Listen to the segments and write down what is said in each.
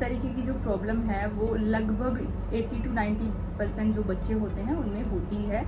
तरीके की जो प्रॉब्लम है वो लगभग 80 to 90% जो बच्चे होते हैं उनमें होती है,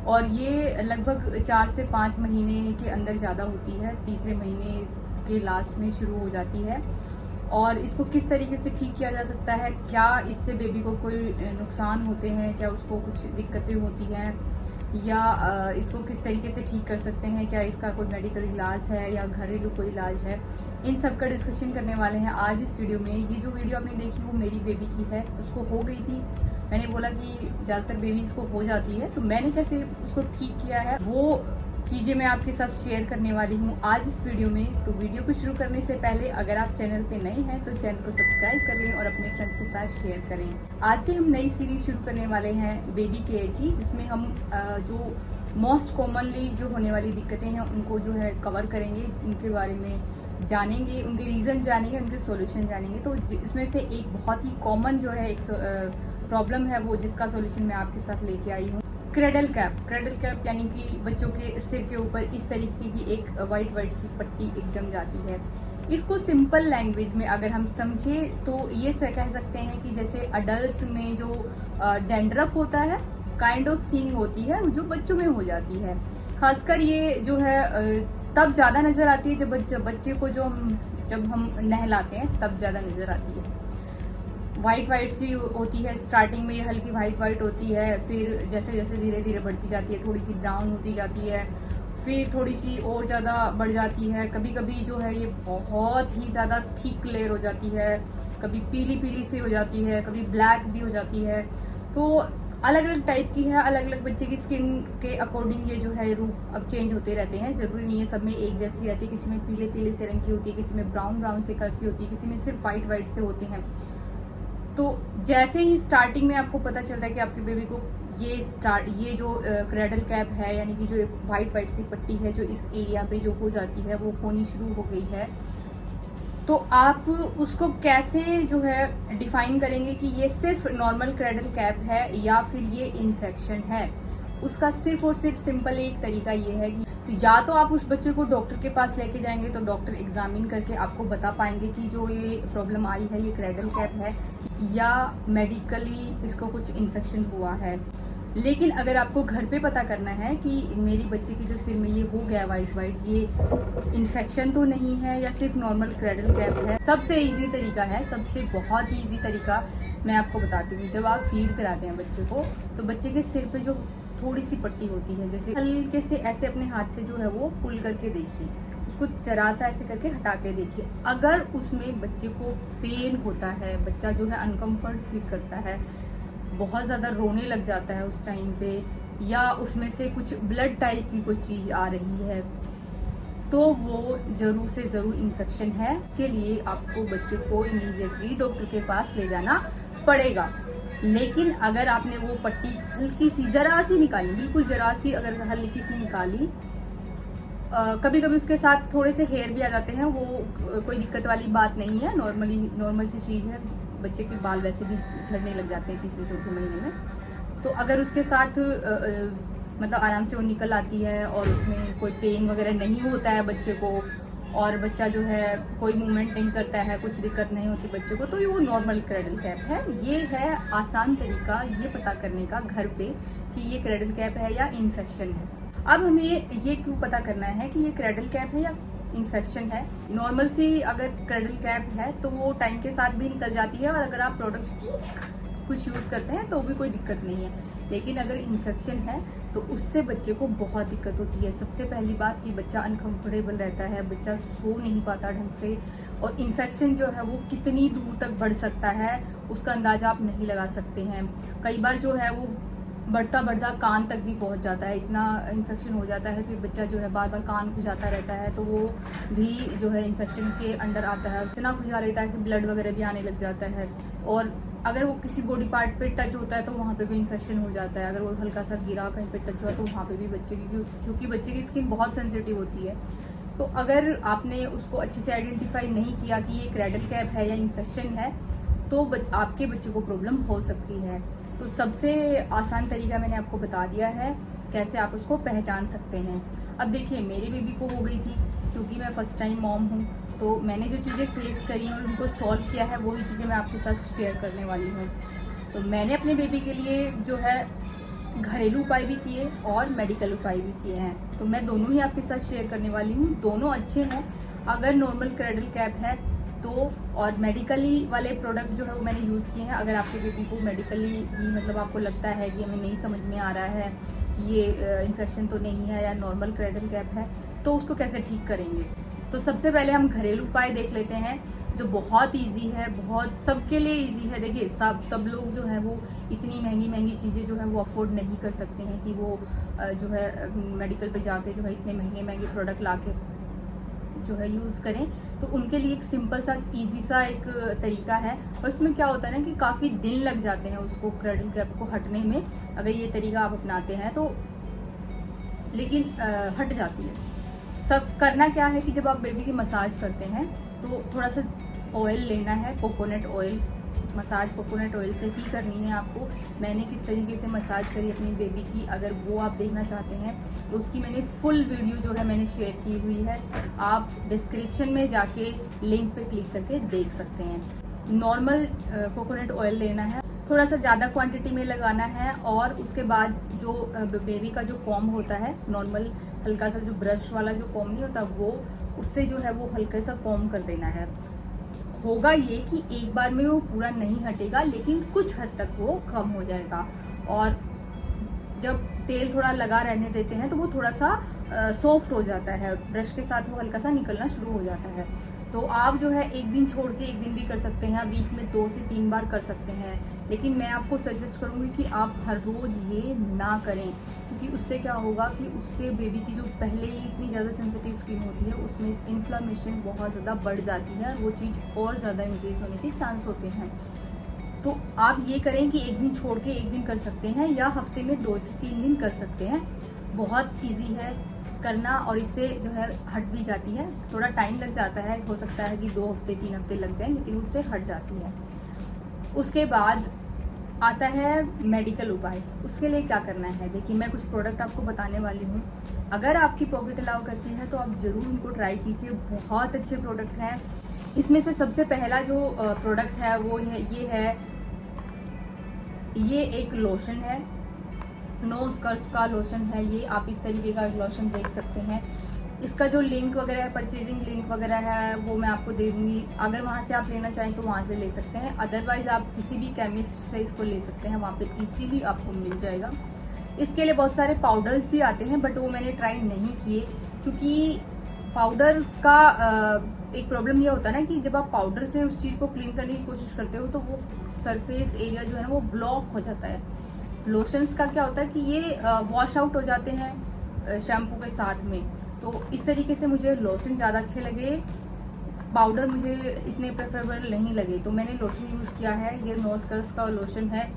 और ये लगभग 4 से 5 महीने के अंदर ज़्यादा होती है, तीसरे महीने के लास्ट में शुरू हो जाती है। और इसको किस तरीके से ठीक किया जा सकता है, क्या इससे बेबी को कोई नुकसान होते हैं, क्या उसको कुछ दिक्कतें होती हैं, या इसको किस तरीके से ठीक कर सकते हैं, क्या इसका कोई मेडिकल इलाज है या घरेलू कोई इलाज है, इन सब का डिस्कशन करने वाले हैं आज इस वीडियो में। ये जो वीडियो आपने देखी वो मेरी बेबी की है, उसको हो गई थी। मैंने बोला कि ज़्यादातर बेबीज़ को हो जाती है, तो मैंने कैसे उसको ठीक किया है वो चीज़ें मैं आपके साथ शेयर करने वाली हूँ आज इस वीडियो में। तो वीडियो को शुरू करने से पहले अगर आप चैनल पे नए हैं तो चैनल को सब्सक्राइब कर लें और अपने फ्रेंड्स के साथ शेयर करें। आज से हम नई सीरीज शुरू करने वाले हैं बेबी केयर की, जिसमें हम जो मोस्ट कॉमनली जो होने वाली दिक्कतें हैं उनको जो है कवर करेंगे, उनके बारे में जानेंगे, उनके रीज़न जानेंगे, उनके सॉल्यूशन जानेंगे। तो इसमें से एक बहुत ही कॉमन जो है एक प्रॉब्लम है वो जिसका सॉल्यूशन मैं आपके साथ लेके आई हूँ, क्रेडल कैप यानी कि बच्चों के सिर के ऊपर इस तरीके की एक वाइट सी पट्टी एक जम जाती है। इसको सिंपल लैंग्वेज में अगर हम समझे तो ये कह सकते हैं कि जैसे अडल्ट में जो डैंड्रफ होता है, काइंड ऑफ थिंग होती है जो बच्चों में हो जाती है। खासकर ये जो है तब ज़्यादा नज़र आती है जब बच्चे को जब हम नहलाते हैं तब ज़्यादा नज़र आती है। वाइट सी होती है, स्टार्टिंग में ये हल्की वाइट होती है, फिर जैसे जैसे धीरे धीरे बढ़ती जाती है थोड़ी सी ब्राउन होती जाती है, फिर थोड़ी सी और ज़्यादा बढ़ जाती है। कभी कभी जो है ये बहुत ही ज़्यादा थिक लेयर हो जाती है, कभी पीली सी हो जाती है, कभी ब्लैक भी हो जाती है। तो अलग अलग टाइप की है, अलग अलग बच्चे की स्किन के अकॉर्डिंग ये जो है रूप अब चेंज होते रहते हैं। ज़रूरी नहीं है सब में एक जैसी रहती है, किसी में पीले से रंग की होती है, किसी में ब्राउन से कलर की होती है, किसी में सिर्फ वाइट से होते हैं। तो जैसे ही स्टार्टिंग में आपको पता चलता है कि आपकी बेबी को ये जो क्रेडल कैप है यानी कि जो वाइट सी पट्टी है जो इस एरिया पे जो हो जाती है वो होनी शुरू हो गई है, तो आप उसको कैसे जो है डिफाइन करेंगे कि ये सिर्फ नॉर्मल क्रेडल कैप है या फिर ये इन्फेक्शन है। उसका सिर्फ और सिर्फ सिंपल एक तरीका ये है कि या तो आप उस बच्चे को डॉक्टर के पास लेके जाएंगे तो डॉक्टर एग्जामिन करके आपको बता पाएंगे कि जो ये प्रॉब्लम आई है ये क्रेडल कैप है या मेडिकली इसको कुछ इन्फेक्शन हुआ है। लेकिन अगर आपको घर पे पता करना है कि मेरी बच्चे की जो सिर में ये हो गया वाइट ये इन्फेक्शन तो नहीं है या सिर्फ नॉर्मल क्रेडल कैप है, सबसे इजी तरीका है, सबसे बहुत ही इजी तरीका मैं आपको बताती हूँ। जब आप फीड कराते हैं बच्चे को तो बच्चे के सिर पे जो थोड़ी सी पट्टी होती है, जैसे हल्के से ऐसे अपने हाथ से जो है वो पुल करके देखिए, उसको जरा सा ऐसे करके हटा के देखिए। अगर उसमें बच्चे को पेन होता है, बच्चा जो है अनकंफर्ट फील करता है, बहुत ज़्यादा रोने लग जाता है उस टाइम पे, या उसमें से कुछ ब्लड टाइप की कोई चीज़ आ रही है, तो वो ज़रूर से ज़रूर इन्फेक्शन है। इसके लिए आपको बच्चे को इमीडिएटली डॉक्टर के पास ले जाना पड़ेगा। लेकिन अगर आपने वो पट्टी हल्की सी जरा सी निकाली, बिल्कुल जरा सी अगर हल्की सी निकाली, कभी कभी उसके साथ थोड़े से हेयर भी आ जाते हैं, वो कोई दिक्कत वाली बात नहीं है, नॉर्मल सी चीज़ है। बच्चे के बाल वैसे भी झड़ने लग जाते हैं तीसरे चौथे महीने में, तो अगर उसके साथ मतलब आराम से वो निकल आती है और उसमें कोई पेन वगैरह नहीं होता है बच्चे को, और बच्चा जो है कोई मूवमेंट नहीं करता है, कुछ दिक्कत नहीं होती बच्चे को, तो ये वो नॉर्मल क्रेडल कैप है। ये है आसान तरीका ये पता करने का घर पे कि ये क्रेडल कैप है या इन्फेक्शन है। अब हमें ये क्यों पता करना है कि ये क्रेडल कैप है या इन्फेक्शन है। नॉर्मल सी अगर क्रेडल कैप है तो वो टाइम के साथ भी निकल जाती है, और अगर आप प्रोडक्ट कुछ यूज़ करते हैं तो भी कोई दिक्कत नहीं है। लेकिन अगर इन्फेक्शन है तो उससे बच्चे को बहुत दिक्कत होती है। सबसे पहली बात कि बच्चा अनकंफर्टेबल रहता है, बच्चा सो नहीं पाता ढंग से, और इन्फेक्शन जो है वो कितनी दूर तक बढ़ सकता है उसका अंदाज़ा आप नहीं लगा सकते हैं। कई बार जो है वो बढ़ता कान तक भी पहुंच जाता है, इतना इन्फेक्शन हो जाता है, फिर बच्चा जो है बार कान खुजाता रहता है, तो वो भी जो है इन्फेक्शन के अंडर आता है। इतना खुजा रहता है कि ब्लड वगैरह भी आने लग जाता है, और अगर वो किसी बॉडी पार्ट पे टच होता है तो वहाँ पे भी इन्फेक्शन हो जाता है। अगर वो हल्का सा गिरा कहीं पे टच हुआ तो वहाँ पे भी बच्चे की, क्योंकि बच्चे की स्किन बहुत सेंसिटिव होती है, तो अगर आपने उसको अच्छे से आइडेंटिफाई नहीं किया कि ये क्रेडल कैप है या इन्फेक्शन है तो आपके बच्चे को प्रॉब्लम हो सकती है। तो सबसे आसान तरीका मैंने आपको बता दिया है कैसे आप उसको पहचान सकते हैं। अब देखिए मेरी बेबी को हो गई थी, क्योंकि मैं फर्स्ट टाइम मॉम हूँ तो मैंने जो चीज़ें फेस करी और उनको सॉल्व किया है, वही चीज़ें मैं आपके साथ शेयर करने वाली हूँ। तो मैंने अपने बेबी के लिए जो है घरेलू उपाय भी किए और मेडिकल उपाय भी किए हैं, तो मैं दोनों ही आपके साथ शेयर करने वाली हूँ। दोनों अच्छे हैं। अगर नॉर्मल क्रैडल कैप है तो, और मेडिकली वाले प्रोडक्ट जो है वो मैंने यूज़ किए हैं। अगर आपके बेबी को मेडिकली भी मतलब आपको लगता है कि हमें नहीं समझ में आ रहा है कि ये इन्फेक्शन तो नहीं है या नॉर्मल क्रैडल कैप है, तो उसको कैसे ठीक करेंगे। तो सबसे पहले हम घरेलू उपाय देख लेते हैं, जो बहुत इजी है, बहुत सबके लिए इजी है। देखिए सब लोग जो है वो इतनी महंगी महंगी चीज़ें जो है वो अफोर्ड नहीं कर सकते हैं कि वो जो है मेडिकल पे जाके जो है इतने महंगे महंगे प्रोडक्ट ला के जो है यूज़ करें। तो उनके लिए एक सिंपल सा इजी सा एक तरीका है, और उसमें क्या होता है ना कि काफ़ी दिन लग जाते हैं उसको क्रैडल कैप को हटने में, अगर ये तरीका आप अपनाते हैं तो, लेकिन हट जाती है। सब करना क्या है कि जब आप बेबी की मसाज करते हैं तो थोड़ा सा ऑयल लेना है, coconut oil. Massage coconut oil से ही करनी है आपको। मैंने किस तरीके से मसाज करी अपनी बेबी की, अगर वो आप देखना चाहते हैं तो उसकी मैंने फुल वीडियो जो है मैंने शेयर की हुई है। आप डिस्क्रिप्शन में जाके लिंक पे क्लिक करके देख सकते हैं। नॉर्मल कोकोनट ऑयल लेना है, थोड़ा सा ज़्यादा क्वांटिटी में लगाना है, और उसके बाद जो बेबी का जो कॉम्ब होता है, नॉर्मल हल्का सा जो ब्रश वाला जो कॉम्ब नहीं होता, वो उससे जो है वो हल्का सा कॉम्ब कर देना है। होगा ये कि एक बार में वो पूरा नहीं हटेगा, लेकिन कुछ हद तक वो कम हो जाएगा। और जब तेल थोड़ा लगा रहने देते हैं तो वो थोड़ा सा सॉफ्ट हो जाता है, ब्रश के साथ वो हल्का सा निकलना शुरू हो जाता है। तो आप जो है एक दिन छोड़ के एक दिन भी कर सकते हैं, वीक में 2 से 3 बार कर सकते हैं। लेकिन मैं आपको सजेस्ट करूंगी कि आप हर रोज़ ये ना करें, क्योंकि उससे क्या होगा कि उससे बेबी की जो पहले ही इतनी ज़्यादा सेंसिटिव स्किन होती है उसमें इन्फ्लामेशन बहुत ज़्यादा बढ़ जाती है, और वो चीज़ और ज़्यादा इंक्रीज होने के चांस होते हैं। तो आप ये करें कि एक दिन छोड़ के एक दिन कर सकते हैं, या हफ्ते में 2 से 3 दिन कर सकते हैं। बहुत इजी है करना, और इससे जो है हट भी जाती है। थोड़ा टाइम लग जाता है, हो सकता है कि 2 हफ्ते 3 हफ्ते लग जाए, लेकिन उससे हट जाती है। उसके बाद आता है मेडिकल उपाय। उसके लिए क्या करना है, देखिए मैं कुछ प्रोडक्ट आपको बताने वाली हूँ। अगर आपकी पॉकेट अलाउ करती है तो आप ज़रूर उनको ट्राई कीजिए, बहुत अच्छे प्रोडक्ट हैं। इसमें से सबसे पहला जो प्रोडक्ट है वो है ये एक लोशन है, नोज कर्स का लोशन है ये। आप इस तरीके का लोशन देख सकते हैं। इसका जो लिंक वगैरह है, परचेजिंग लिंक वगैरह है, वो मैं आपको दे दूंगी। अगर वहाँ से आप लेना चाहें तो वहाँ से ले सकते हैं, अदरवाइज आप किसी भी केमिस्ट से इसको ले सकते हैं, वहाँ पे इजीली आपको मिल जाएगा। इसके लिए बहुत सारे पाउडर्स भी आते हैं, बट वो मैंने ट्राई नहीं किए, क्योंकि पाउडर का एक प्रॉब्लम ये होता है ना कि जब आप पाउडर से उस चीज़ को क्लीन करने की कोशिश करते हो तो वो सरफेस एरिया जो है ना वो ब्लॉक हो जाता है। लोशंस का क्या होता है कि ये वॉश आउट हो जाते हैं शैम्पू के साथ में। तो इस तरीके से मुझे लोशन ज़्यादा अच्छे लगे, पाउडर मुझे इतने प्रेफरेबल नहीं लगे, तो मैंने लोशन यूज़ किया है। ये नोस्कर्स का लोशन है,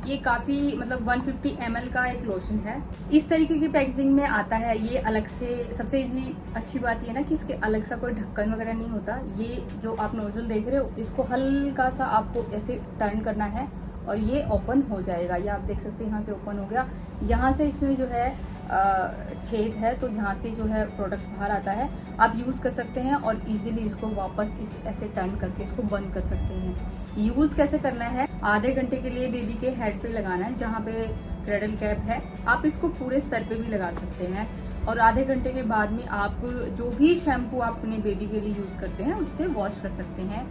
ये काफ़ी मतलब 150 ml का एक लोशन है। इस तरीके की पैकेजिंग में आता है ये अलग से। सबसे इजी अच्छी बात ये ना कि इसके अलग सा कोई ढक्कन वगैरह नहीं होता। ये जो आप नोजल देख रहे हो, इसको हल्का सा आपको ऐसे टर्न करना है और ये ओपन हो जाएगा। ये आप देख सकते हैं, यहाँ से ओपन हो गया। यहाँ से इसमें जो है छेद है, तो यहाँ से जो है प्रोडक्ट बाहर आता है। आप यूज़ कर सकते हैं और इजीली इसको वापस इस ऐसे टर्न करके इसको बंद कर सकते हैं। यूज़ कैसे करना है, आधे घंटे के लिए बेबी के हेड पे लगाना है, जहाँ पे क्रैडल कैप है। आप इसको पूरे सर पे भी लगा सकते हैं, और आधे घंटे के बाद में आप जो भी शैम्पू आप अपने बेबी के लिए यूज़ करते हैं उससे वॉश कर सकते हैं।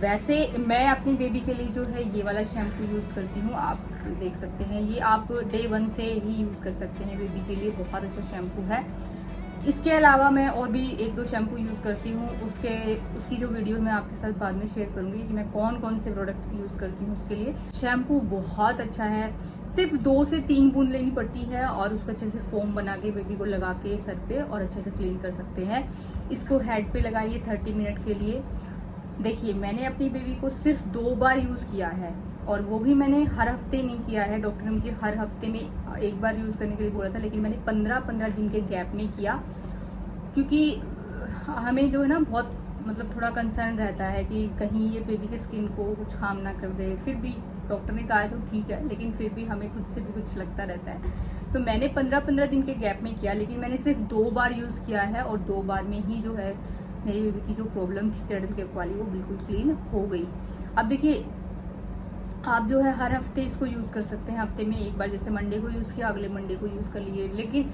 वैसे मैं अपनी बेबी के लिए जो है ये वाला शैम्पू यूज़ करती हूँ, आप देख सकते हैं। ये आप डे 1 से ही यूज़ कर सकते हैं, बेबी के लिए बहुत अच्छा शैम्पू है। इसके अलावा मैं और भी 1-2 शैम्पू यूज़ करती हूँ, उसकी जो वीडियो मैं आपके साथ बाद में शेयर करूँगी कि मैं कौन कौन से प्रोडक्ट यूज़ करती हूँ उसके लिए। शैम्पू बहुत अच्छा है, सिर्फ 2 से 3 बूंद लेनी पड़ती है और उसको अच्छे से फोम बना के बेबी को लगा के सर पे और अच्छे से क्लीन कर सकते हैं। इसको हेड पे लगाइए 30 मिनट के लिए। देखिए मैंने अपनी बेबी को सिर्फ 2 बार यूज़ किया है, और वो भी मैंने हर हफ्ते नहीं किया है। डॉक्टर ने मुझे हर हफ्ते में 1 बार यूज़ करने के लिए बोला था, लेकिन मैंने 15-15 दिन के गैप में किया, क्योंकि हमें जो है ना बहुत मतलब थोड़ा कंसर्न रहता है कि कहीं ये बेबी की स्किन को कुछ हार्म ना कर दे। फिर भी डॉक्टर ने कहा है तो ठीक है, लेकिन फिर भी हमें खुद से भी कुछ लगता रहता है। तो मैंने 15-15 दिन के गैप में किया, लेकिन मैंने सिर्फ 2 बार यूज़ किया है, और 2 बार में ही जो है मेरी बेबी की जो प्रॉब्लम थी क्रेडल कैप वाली वो बिल्कुल क्लीन हो गई। अब देखिए, आप जो है हर हफ्ते इसको यूज़ कर सकते हैं। हफ्ते में एक बार, जैसे मंडे को यूज़ किया, अगले मंडे को यूज़ कर लिए, लेकिन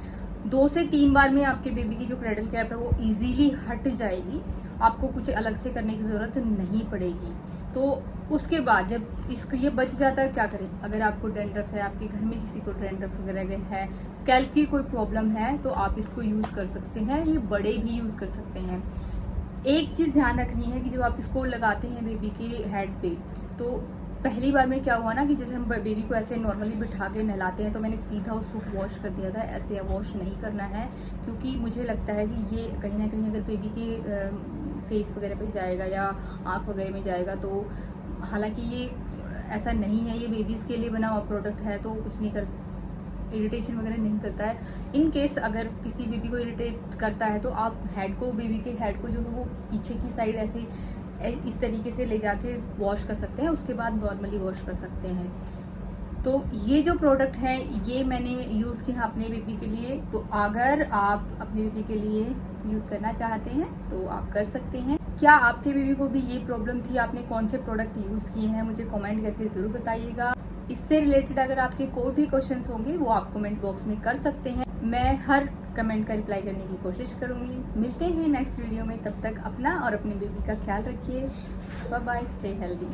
2 से 3 बार में आपके बेबी की जो क्रेडल कैप है वो इजीली हट जाएगी। आपको कुछ अलग से करने की ज़रूरत नहीं पड़ेगी। तो उसके बाद जब इसको ये बच जाता है, क्या करें? अगर आपको डैंड्रफ है, आपके घर में किसी को डैंड्रफ वगैरह है, स्कैल्प की कोई प्रॉब्लम है, तो आप इसको यूज़ कर सकते हैं। ये बड़े भी यूज़ कर सकते हैं। एक चीज़ ध्यान रखनी है कि जब आप इसको लगाते हैं बेबी के हेड पे, तो पहली बार में क्या हुआ ना कि जैसे हम बेबी को ऐसे नॉर्मली बिठा के नहलाते हैं, तो मैंने सीधा उसको वॉश कर दिया था। ऐसे वॉश नहीं करना है, क्योंकि मुझे लगता है कि ये कहीं ना कहीं अगर बेबी के फेस वगैरह पे जाएगा या आँख वगैरह में जाएगा, तो हालांकि ये ऐसा नहीं है, ये बेबीज़ के लिए बना हुआ प्रोडक्ट है, तो कुछ नहीं कर, इरिटेशन वगैरह नहीं करता है। इन केस अगर किसी बेबी को इरिटेट करता है, तो आप हेड को, बेबी के हेड को जो है वो पीछे की साइड ऐसे इस तरीके से ले जाके वॉश कर सकते हैं, उसके बाद नॉर्मली वॉश कर सकते हैं। तो ये जो प्रोडक्ट है ये मैंने यूज़ किया अपने बेबी के लिए। तो अगर आप अपने बेबी के लिए यूज़ करना चाहते हैं तो आप कर सकते हैं। क्या आपके बेबी को भी ये प्रॉब्लम थी? आपने कौन से प्रोडक्ट यूज़ किए हैं, मुझे कमेंट करके ज़रूर बताइएगा। इससे रिलेटेड अगर आपके कोई भी क्वेश्चंस होंगे वो आप कमेंट बॉक्स में कर सकते हैं। मैं हर कमेंट का रिप्लाई करने की कोशिश करूंगी। मिलते हैं नेक्स्ट वीडियो में, तब तक अपना और अपने बेबी का ख्याल रखिए। Bye bye, stay healthy.